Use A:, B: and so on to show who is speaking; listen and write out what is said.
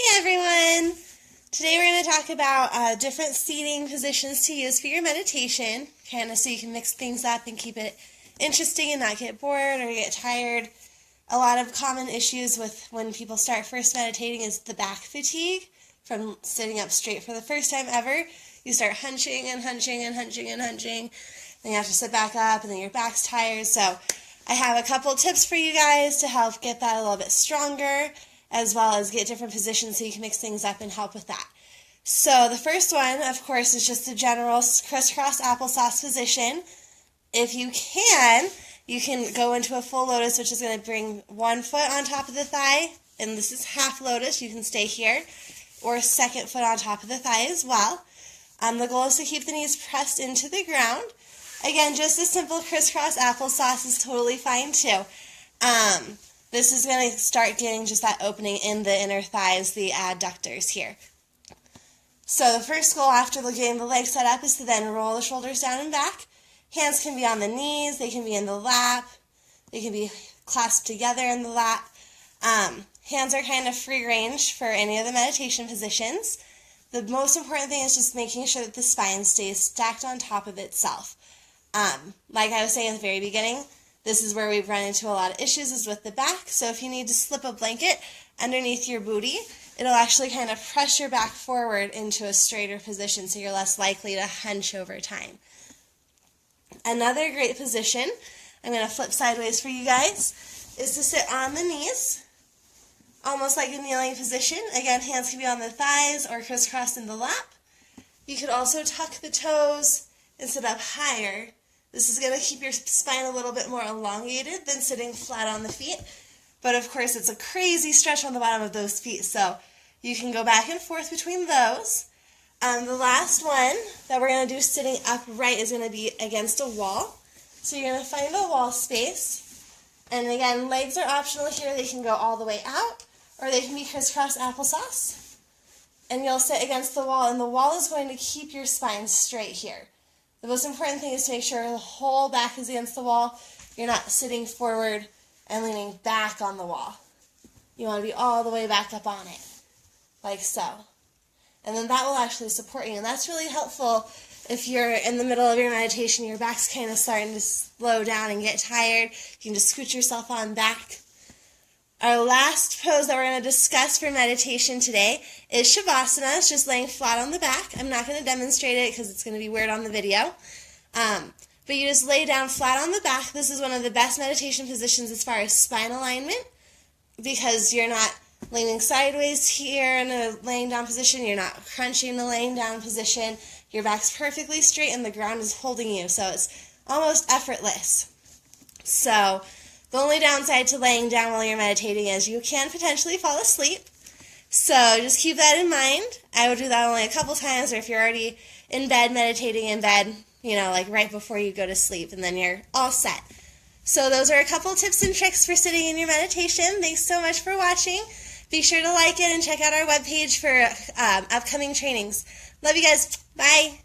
A: Hey everyone! Today we're going to talk about different seating positions to use for your meditation, kind of so you can mix things up and keep it interesting and not get bored or get tired. A lot of common issues with when people start first meditating is the back fatigue from sitting up straight for the first time ever. You start hunching and hunching and hunching and hunching, then you have to sit back up and then your back's tired. So I have a couple tips for you guys to help get that a little bit stronger, as well as get different positions so you can mix things up and help with that. So the first one, of course, is just the general crisscross applesauce position. If you can go into a full lotus, which is going to bring one foot on top of the thigh, and this is half lotus, you can stay here, or a second foot on top of the thigh as well. The goal is to keep the knees pressed into the ground. Again, just a simple crisscross applesauce is totally fine too. This is going to start getting just that opening in the inner thighs, the adductors here. So the first goal after getting the legs set up is to then roll the shoulders down and back. Hands can be on the knees, they can be in the lap, they can be clasped together in the lap. Hands are kind of free range for any of the meditation positions. The most important thing is just making sure that the spine stays stacked on top of itself. Like I was saying at the very beginning, this is where we've run into a lot of issues is with the back. So if you need to slip a blanket underneath your booty, it'll actually kind of press your back forward into a straighter position so you're less likely to hunch over time. Another great position, I'm going to flip sideways for you guys, is to sit on the knees, almost like a kneeling position. Again, hands can be on the thighs or crisscrossed in the lap. You could also tuck the toes and sit up higher. This is going to keep your spine a little bit more elongated than sitting flat on the feet. But of course, it's a crazy stretch on the bottom of those feet, so you can go back and forth between those. The last one that we're going to do sitting upright is going to be against a wall. So you're going to find a wall space. And again, legs are optional here. They can go all the way out, or they can be crisscross applesauce. And you'll sit against the wall, and the wall is going to keep your spine straight here. The most important thing is to make sure the whole back is against the wall. You're not sitting forward and leaning back on the wall. You want to be all the way back up on it, like so. And then that will actually support you. And that's really helpful if you're in the middle of your meditation, your back's kind of starting to slow down and get tired. You can just scoot yourself on back. Our last pose that we're going to discuss for meditation today is Shavasana. It's just laying flat on the back. I'm not going to demonstrate it because it's going to be weird on the video. But you just lay down flat on the back. This is one of the best meditation positions as far as spine alignment because you're not leaning sideways here in a laying down position. You're not crunching the laying down position. Your back's perfectly straight and the ground is holding you, so it's almost effortless. So the only downside to laying down while you're meditating is you can potentially fall asleep. So just keep that in mind. I would do that only a couple times, or if you're already in bed, meditating in bed, like right before you go to sleep, and then you're all set. So those are a couple tips and tricks for sitting in your meditation. Thanks so much for watching. Be sure to like it and check out our webpage for upcoming trainings. Love you guys. Bye.